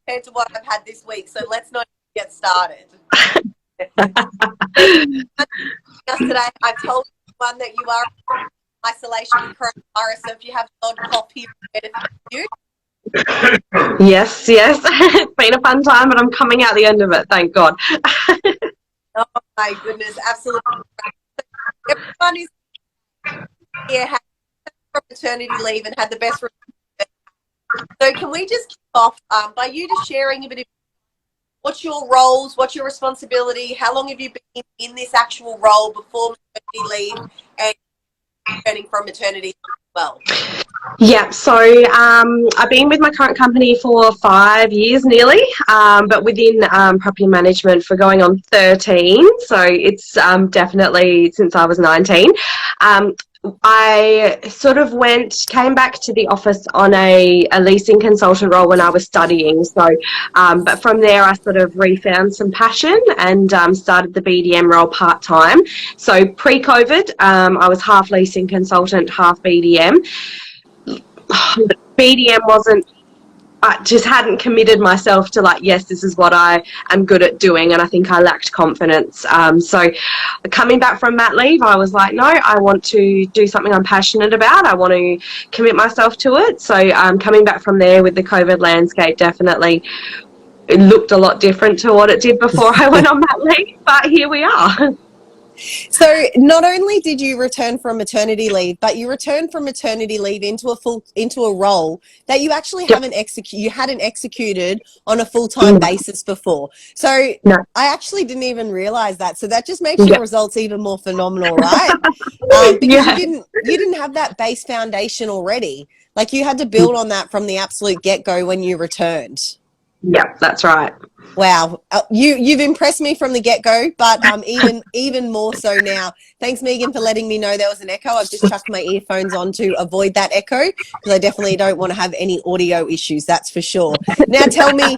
compared to what I've had this week, so let's not get started. Yesterday, I've told everyone that you are in isolation with coronavirus, so if you have a cold cough here, better for you. Yes. It's been a fun time, but I'm coming out the end of it, thank God. Oh my goodness, absolutely. Everyone is here had from maternity leave and had the best. So can we just kick off by you just sharing a bit of what's your roles, what's your responsibility, how long have you been in this actual role before maternity leave and returning from maternity as well? Yeah, so I've been with my current company for 5 years nearly, but within property management for going on 13. So it's definitely since I was 19. I sort of came back to the office on a leasing consultant role when I was studying. So, but from there I sort of refound some passion and started the BDM role part-time. So pre-COVID, I was half leasing consultant, half BDM. BDM I just hadn't committed myself to yes, this is what I am good at doing, and I think I lacked confidence. So coming back from mat leave, I was like, no, I want to do something I'm passionate about. I want to commit myself to it. So coming back from there with the COVID landscape, definitely it looked a lot different to what it did before I went on mat leave, but here we are. So not only did you return from maternity leave, but you returned from maternity leave into a role that you actually hadn't executed on a full-time basis before. So No. I actually didn't even realize that. So that just makes your results even more phenomenal, right? Because you didn't have that base foundation already. Like you had to build on that from the absolute get-go when you returned. Yeah, that's right. Wow, you've impressed me from the get-go, but even more so now. Thanks, Megan, for letting me know there was an echo. I've just chucked my earphones on to avoid that echo because I definitely don't want to have any audio issues, that's for sure. Now tell me,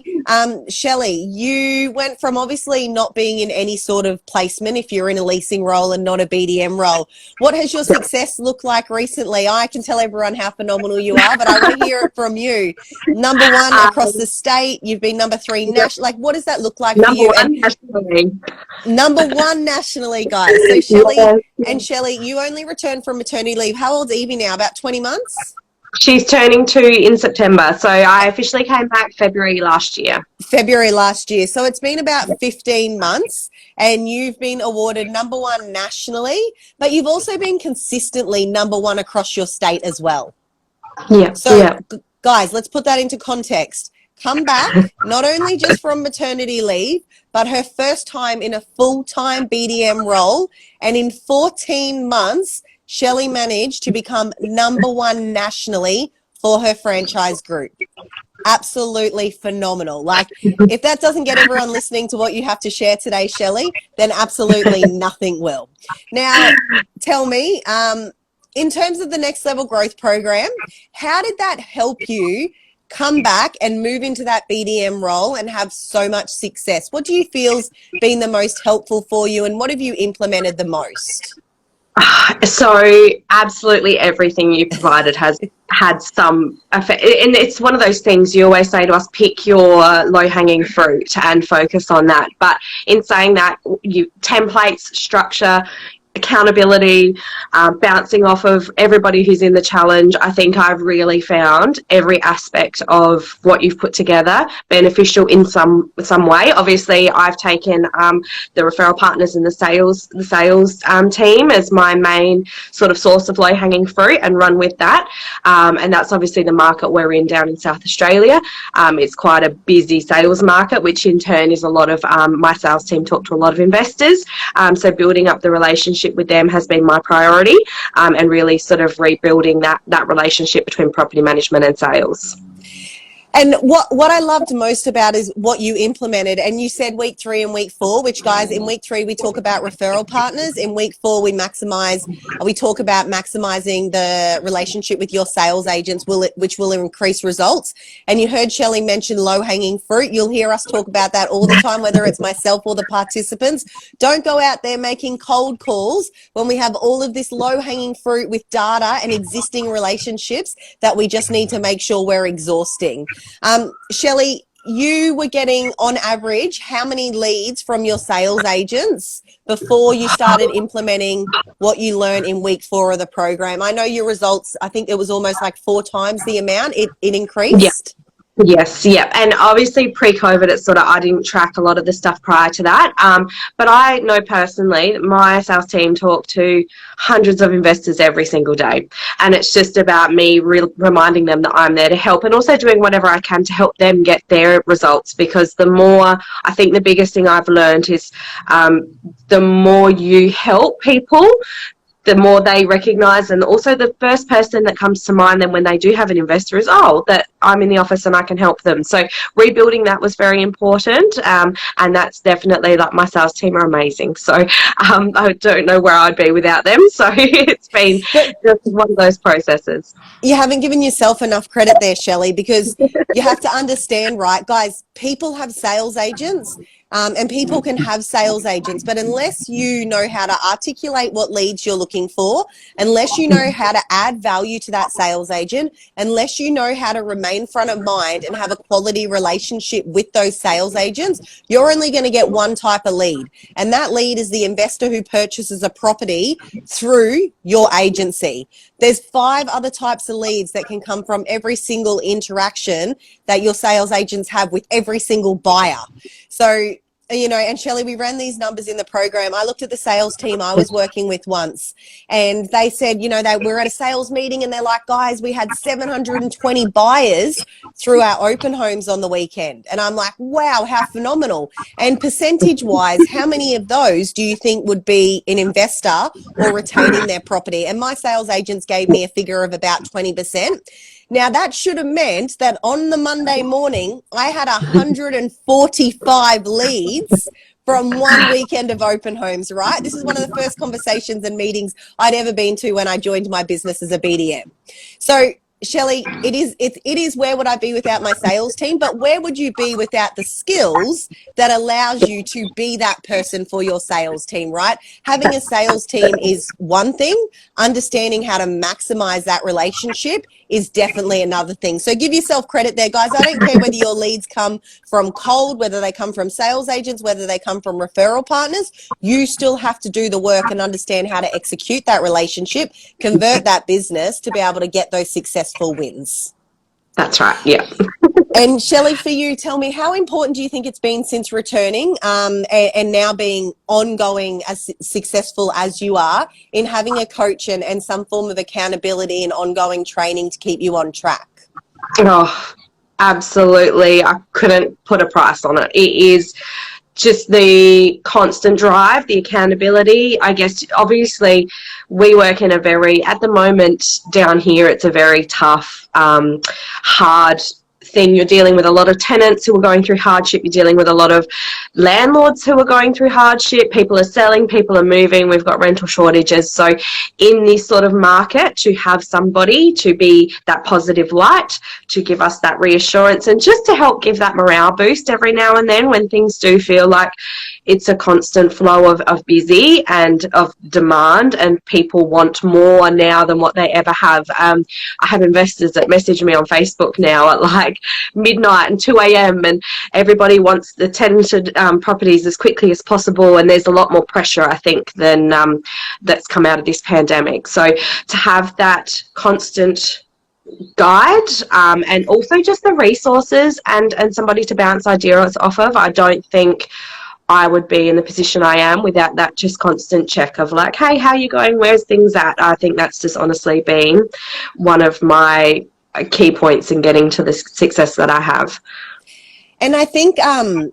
Shelley, you went from obviously not being in any sort of placement if you're in a leasing role and not a BDM role. What has your success looked like recently? I can tell everyone how phenomenal you are, but I want to hear it from you. Number one across the state, you've been number 3 national. What does that look like for you? Number one nationally, guys. So Shelley, you only returned from maternity leave. How old's Evie now? About 20 months? She's turning 2 in September. So I officially came back February last year. So it's been about 15 months and you've been awarded number 1 nationally, but you've also been consistently number 1 across your state as well. Yeah. So guys, let's put that into context. Come back, not only just from maternity leave, but her first time in a full-time BDM role. And in 14 months, Shelley managed to become number 1 nationally for her franchise group. Absolutely phenomenal. Like, if that doesn't get everyone listening to what you have to share today, Shelley, then absolutely nothing will. Now, tell me, in terms of the Next Level Growth Program, how did that help you come back and move into that BDM role and have so much success? What do you feel's been the most helpful for you, and what have you implemented the most? So absolutely everything you provided has had some effect, and it's one of those things you always say to us, pick your low-hanging fruit and focus on that. But in saying that, templates, structure, accountability, bouncing off of everybody who's in the challenge, I think I've really found every aspect of what you've put together beneficial in some way. Obviously, I've taken the referral partners and the sales team as my main sort of source of low-hanging fruit and run with that. And that's obviously the market we're in down in South Australia. It's quite a busy sales market, which in turn is a lot of my sales team talk to a lot of investors. So building up the relationship with them has been my priority, and really sort of rebuilding that relationship between property management and sales. And what I loved most about is what you implemented. And you said week 3 and week 4, which, guys, in week 3 we talk about referral partners. In week 4 we talk about maximizing the relationship with your sales agents, which will increase results. And you heard Shelley mention low-hanging fruit. You'll hear us talk about that all the time, whether it's myself or the participants. Don't go out there making cold calls when we have all of this low-hanging fruit with data and existing relationships that we just need to make sure we're exhausting. Shelley, you were getting on average how many leads from your sales agents before you started implementing what you learned in week 4 of the program? I know your results, I think it was almost like 4 times the amount it Yeah. increased. Yes, yeah. And obviously pre-COVID, it's sort of, I didn't track a lot of the stuff prior to that. But I know personally that my sales team talk to hundreds of investors every single day. And it's just about me reminding them that I'm there to help, and also doing whatever I can to help them get their results. Because the more, I think the biggest thing I've learned is the more you help people, the more they recognise. And also the first person that comes to mind then when they do have an investor is, oh, that I'm in the office and I can help them. So rebuilding that was very important, and that's definitely, like, my sales team are amazing. So I don't know where I'd be without them. So it's been just one of those processes. You haven't given yourself enough credit there, Shelley, because you have to understand, right, guys, people have sales agents. And people can have sales agents, but unless you know how to articulate what leads you're looking for, unless you know how to add value to that sales agent, unless you know how to remain front of mind and have a quality relationship with those sales agents, you're only going to get one type of lead. And that lead is the investor who purchases a property through your agency. There's 5 other types of leads that can come from every single interaction that your sales agents have with every single buyer. So, you know, and Shelley, we ran these numbers in the program. I looked at the sales team I was working with once, and they said, you know, they were at a sales meeting and they're like, guys, we had 720 buyers through our open homes on the weekend. And I'm like, wow, how phenomenal. And percentage wise, how many of those do you think would be an investor or retaining their property? And my sales agents gave me a figure of about 20%. Now, that should have meant that on the Monday morning, I had 145 leads from one weekend of open homes, right? This is one of the first conversations and meetings I'd ever been to when I joined my business as a BDM. So, Shelley, it is where would I be without my sales team, but where would you be without the skills that allows you to be that person for your sales team, right? Having a sales team is one thing. Understanding how to maximize that relationship is definitely another thing. So give yourself credit there, guys. I don't care whether your leads come from cold, whether they come from sales agents, whether they come from referral partners. You still have to do the work and understand how to execute that relationship, convert that business to be able to get those successful wins. That's right, yeah. And Shelley, for you, tell me, how important do you think it's been since returning and now being ongoing as successful as you are in having a coach and some form of accountability and ongoing training to keep you on track? Oh, absolutely. I couldn't put a price on it. It is just the constant drive, the accountability. I guess, obviously, we work in a very, at the moment down here, it's a very tough, hard thing. You're dealing with a lot of tenants who are going through hardship. You're dealing with a lot of landlords who are going through hardship. People are selling, people are moving. We've got rental shortages. So in this sort of market, to have somebody to be that positive light, to give us that reassurance, and just to help give that morale boost every now and then when things do feel like it's a constant flow of busy and of demand, and people want more now than what they ever have. I have investors that message me on Facebook now at like midnight and 2 a.m. and everybody wants the tenanted properties as quickly as possible, and there's a lot more pressure, I think, than that's come out of this pandemic. So to have that constant guide, and also just the resources and somebody to bounce ideas off of, I don't think I would be in the position I am without that just constant check of like, hey, how are you going? Where's things at? I think that's just honestly been one of my key points in getting to the success that I have. And I think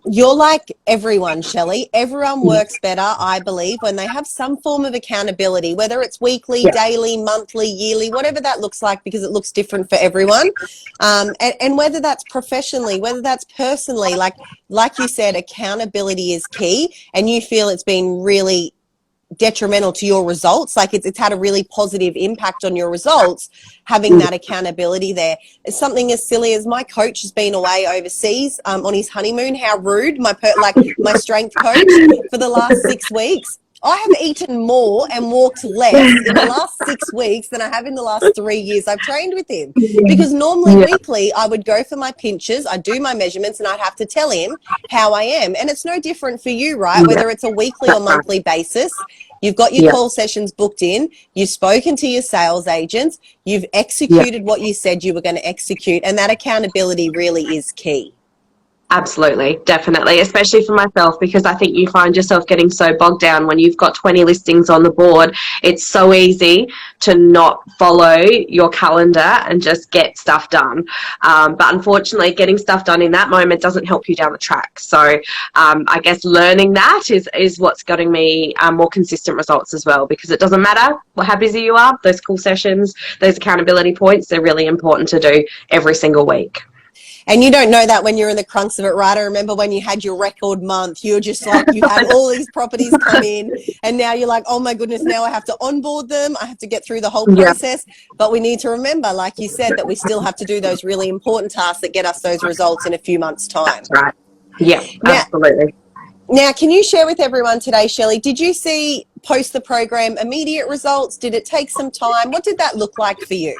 you're like everyone, Shelley. Everyone works better, I believe, when they have some form of accountability, whether it's weekly, daily, monthly, yearly, whatever that looks like, because it looks different for everyone. And whether that's professionally, whether that's personally, like you said, accountability is key, and you feel it's been really detrimental to your results, like it's had a really positive impact on your results, having that accountability there. It's something as silly as my coach has been away overseas on his honeymoon. How rude. My strength coach for the last 6 weeks, I have eaten more and walked less in the last 6 weeks than I have in the last 3 years I've trained with him. Because normally weekly I would go for my pinches, I'd do my measurements, and I'd have to tell him how I am. And it's no different for you, right? Whether it's a weekly or monthly basis, you've got your call sessions booked in, you've spoken to your sales agents, you've executed what you said you were going to execute, and that accountability really is key. Absolutely, definitely, especially for myself, because I think you find yourself getting so bogged down when you've got 20 listings on the board. It's so easy to not follow your calendar and just get stuff done. But unfortunately, getting stuff done in that moment doesn't help you down the track. So I guess learning that is what's getting me more consistent results as well, because it doesn't matter how busy you are, those call sessions, those accountability points, they're really important to do every single week. And you don't know that when you're in the crunks of it, right? I remember when you had your record month, you were just like, you had all these properties come in, and now you're like, oh my goodness, now I have to onboard them. I have to get through the whole process. But we need to remember, like you said, that we still have to do those really important tasks that get us those results in a few months' time. That's right. Yeah, absolutely. Now, can you share with everyone today, Shelley, did you see post the program immediate results? Did it take some time? What did that look like for you?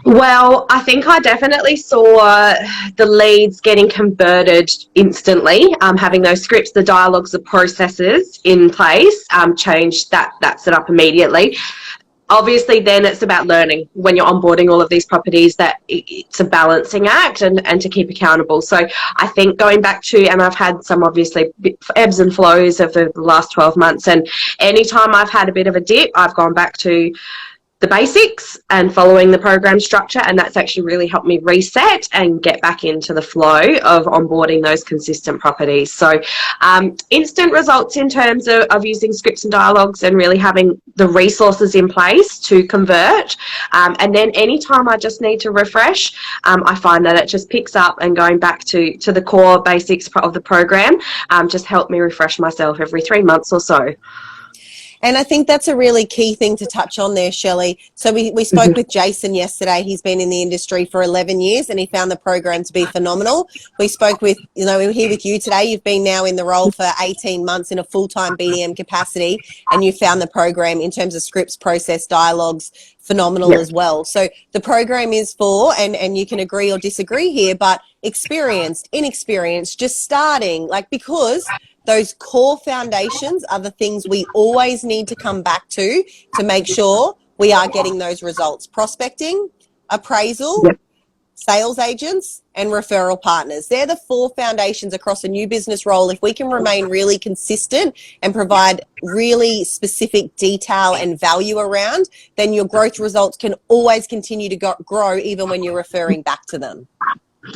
Well, I think I definitely saw the leads getting converted instantly, having those scripts, the dialogues, the processes in place, changed that set up immediately. Obviously, then it's about learning when you're onboarding all of these properties that it's a balancing act and to keep accountable. So I think going back to, and I've had some obviously ebbs and flows over the last 12 months, and anytime I've had a bit of a dip, I've gone back to the basics and following the program structure, and that's actually really helped me reset and get back into the flow of onboarding those consistent properties. So instant results in terms of using scripts and dialogues and really having the resources in place to convert, and then anytime I just need to refresh, I find that it just picks up, and going back to the core basics of the program just help me refresh myself every 3 months or so. And I think that's a really key thing to touch on there, Shelley. So we spoke with Jason yesterday. He's been in the industry for 11 years and he found the program to be phenomenal. We spoke with, we're here with you today. You've been now in the role for 18 months in a full-time BDM capacity, and you found the program in terms of scripts, process, dialogues, phenomenal as well. So the program is for, and you can agree or disagree here, but experienced, inexperienced, just starting, because those core foundations are the things we always need to come back to make sure we are getting those results. Prospecting, appraisal, sales agents, and referral partners. They're the 4 foundations across a new business role. If we can remain really consistent and provide really specific detail and value around, then your growth results can always continue to grow even when you're referring back to them.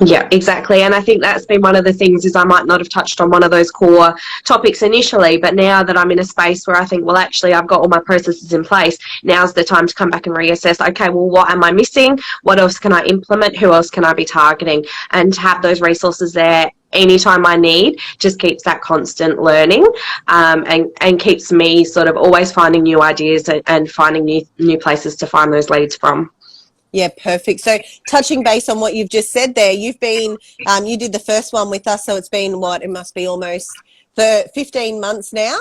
Yeah, exactly. And I think that's been one of the things is I might not have touched on one of those core topics initially, but now that I'm in a space where I think, well, actually, I've got all my processes in place, now's the time to come back and reassess, okay, well, what am I missing? What else can I implement? Who else can I be targeting? And to have those resources there anytime I need just keeps that constant learning, and keeps me sort of always finding new ideas and finding new places to find those leads from. Yeah, perfect. So touching base on what you've just said there, you've been, you did the first one with us, so it's been it must be almost 15 months now.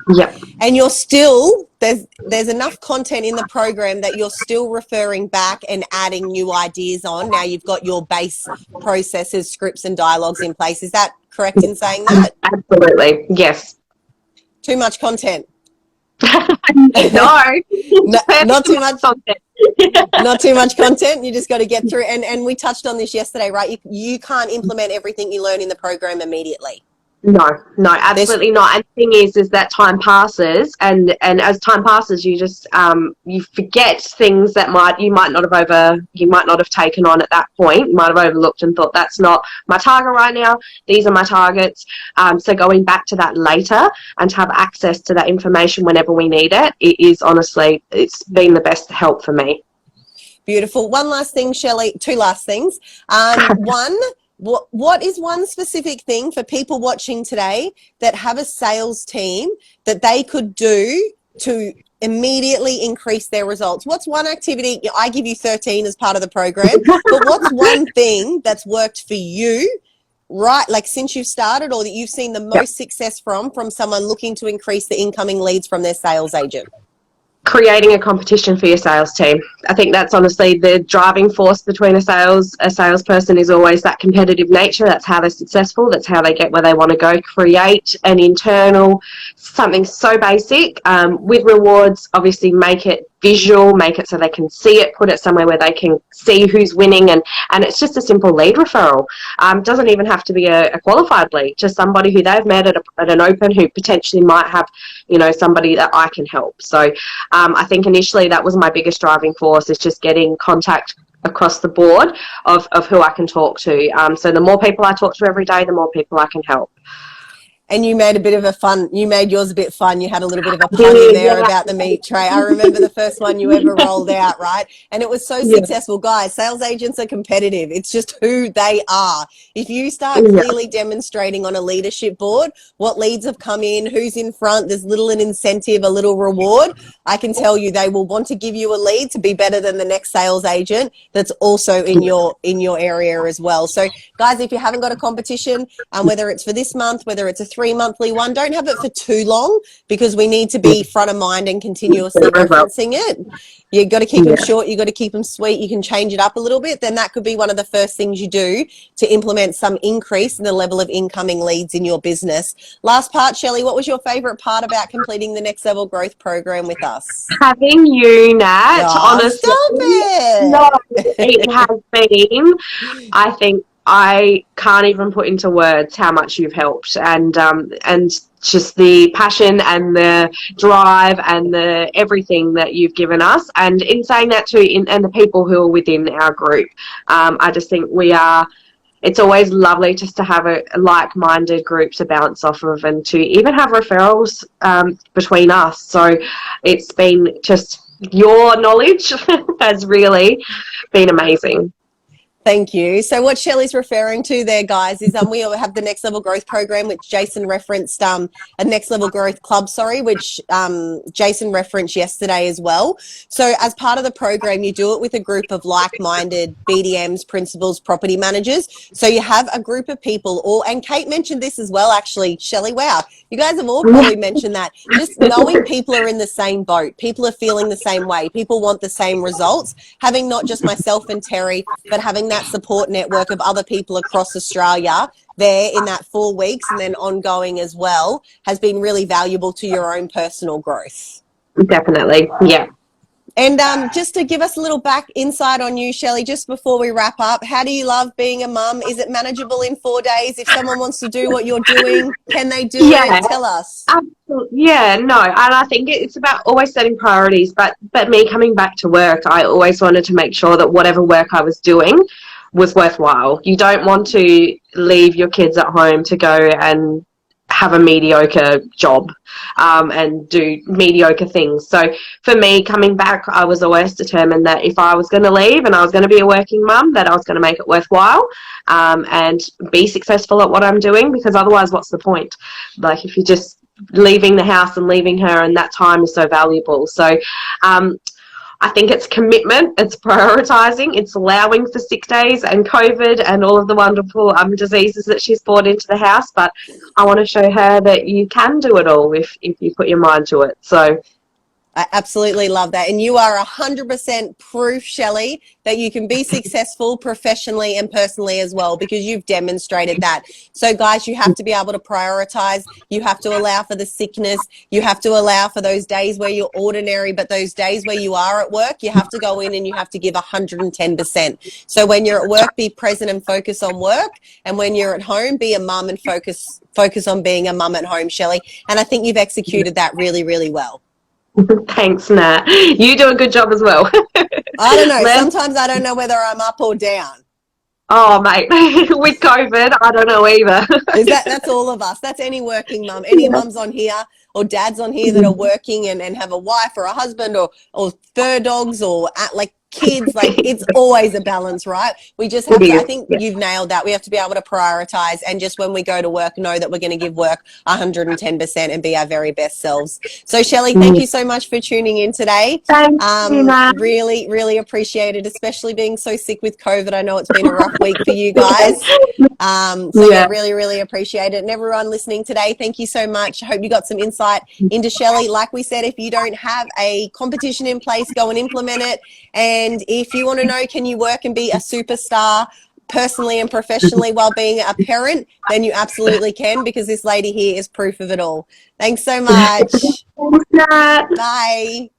Yep. And you're still, there's enough content in the program that you're still referring back and adding new ideas on. Now you've got your base processes, scripts and dialogues in place. Is that correct in saying that? Absolutely. Yes. Too much content. No, not too much content. Not too much content. You just got to get through. And we touched on this yesterday, right? You can't implement everything you learn in the program immediately. No, absolutely not. And the thing is that time passes, and as time passes, you just you forget things that you might not have taken on at that point. You might have overlooked and thought that's not my target right now. These are my targets. So going back to that later and to have access to that information whenever we need it, it's been the best help for me. Beautiful. One last thing, Shelley. 2 last things. One. What is one specific thing for people watching today that have a sales team that they could do to immediately increase their results? What's one activity? I give you 13 as part of the program, but what's one thing that's worked for you right, like since you've started, or that you've seen the most success from someone looking to increase the incoming leads from their sales agent? Creating a competition for your sales team. I think that's honestly the driving force between a salesperson is always that competitive nature. That's how they're successful. That's how they get where they want to go. Create an internal, something so basic, with rewards, obviously make it visual, make it so they can see it, put it somewhere where they can see who's winning, and it's just a simple lead referral. Doesn't even have to be a qualified lead, just somebody who they've met at an open who potentially might have, somebody that I can help. So I think initially that was my biggest driving force, is just getting contact across the board of who I can talk to. So the more people I talk to every day, the more people I can help. And you made yours a bit fun. You had a little bit of a pun in there about the meat tray. I remember the first one you ever rolled out, right? And it was so successful. Guys, sales agents are competitive. It's just who they are. If you start clearly demonstrating on a leadership board what leads have come in, who's in front, there's little an incentive, a little reward, I can tell you they will want to give you a lead to be better than the next sales agent that's also in your area as well. So guys, if you haven't got a competition, whether it's for this month, whether it's a 3-monthly one, don't have it for too long, because we need to be front of mind and continuously referencing it. You've got to keep them short. You've got to keep them sweet. You can change it up a little bit. Then that could be one of the first things you do to implement some increase in the level of incoming leads in your business. Last part, Shelley, what was your favorite part about completing the Next Level Growth program with us? Having you, Nat, honestly. Stop it. No, it has been, I think, I can't even put into words how much you've helped, and just the passion and the drive and the everything that you've given us. And in saying that too, and the people who are within our group, I just think it's always lovely just to have a like-minded group to bounce off of, and to even have referrals between us. So it's been just, your knowledge has really been amazing. Thank you. So what Shelley's referring to there, guys, is we have the Next Level Growth program, which Jason referenced, a Next Level Growth Club, which Jason referenced yesterday as well. So as part of the program, you do it with a group of like-minded BDMs, principals, property managers. So you have a group of people, and Kate mentioned this as well, actually, Shelley, wow. You guys have all probably mentioned that. Just knowing people are in the same boat, people are feeling the same way, people want the same results, having not just myself and Terry, but having that support network of other people across Australia there in that 4 weeks and then ongoing as well has been really valuable to your own personal growth. Definitely, yeah. And just to give us a little back insight on you, Shelley, just before we wrap up, how do you love being a mum? Is it manageable in 4 days? If someone wants to do what you're doing, can they do it? Tell us. Absolutely. Yeah, no, and I think it's about always setting priorities, but me coming back to work, I always wanted to make sure that whatever work I was doing was worthwhile. You don't want to leave your kids at home to go and have a mediocre job and do mediocre things. So for me, coming back, I was always determined that if I was going to leave and I was going to be a working mum, that I was going to make it worthwhile and be successful at what I'm doing, because otherwise what's the point? Like, if you're just leaving the house and leaving her, and that time is so valuable. So I think it's commitment, it's prioritising, it's allowing for sick days and COVID and all of the wonderful diseases that she's brought into the house. But I want to show her that you can do it all if you put your mind to it. So I absolutely love that. And you are 100% proof, Shelley, that you can be successful professionally and personally as well, because you've demonstrated that. So guys, you have to be able to prioritize. You have to allow for the sickness. You have to allow for those days where you're ordinary, but those days where you are at work, you have to go in and you have to give 110%. So when you're at work, be present and focus on work. And when you're at home, be a mum and focus on being a mum at home, Shelley. And I think you've executed that really, really well. Thanks, Nat. You do a good job as well. I don't know. Sometimes I don't know whether I'm up or down. Oh, mate, with COVID, I don't know either. That's all of us. That's any working mum. Any mums on here or dads on here that are working and have a wife or a husband or fur dogs or kids, like it's always a balance, right? We just have to, I think Yeah. you've nailed that. We have to be able to prioritize, and just when we go to work, know that we're going to give work 110% and be our very best selves. So Shelley, thank you so much for tuning in today. Thank you, Matt. Really, really appreciate it, especially being so sick with COVID. I know it's been a rough week for you guys. Yeah, really, really appreciate it. And everyone listening today, thank you so much. I hope you got some insight into Shelley. Like we said, if you don't have a competition in place, go and implement it. And if you want to know, can you work and be a superstar personally and professionally while being a parent, then you absolutely can, because this lady here is proof of it all. Thanks so much. Thanks, Matt. Bye.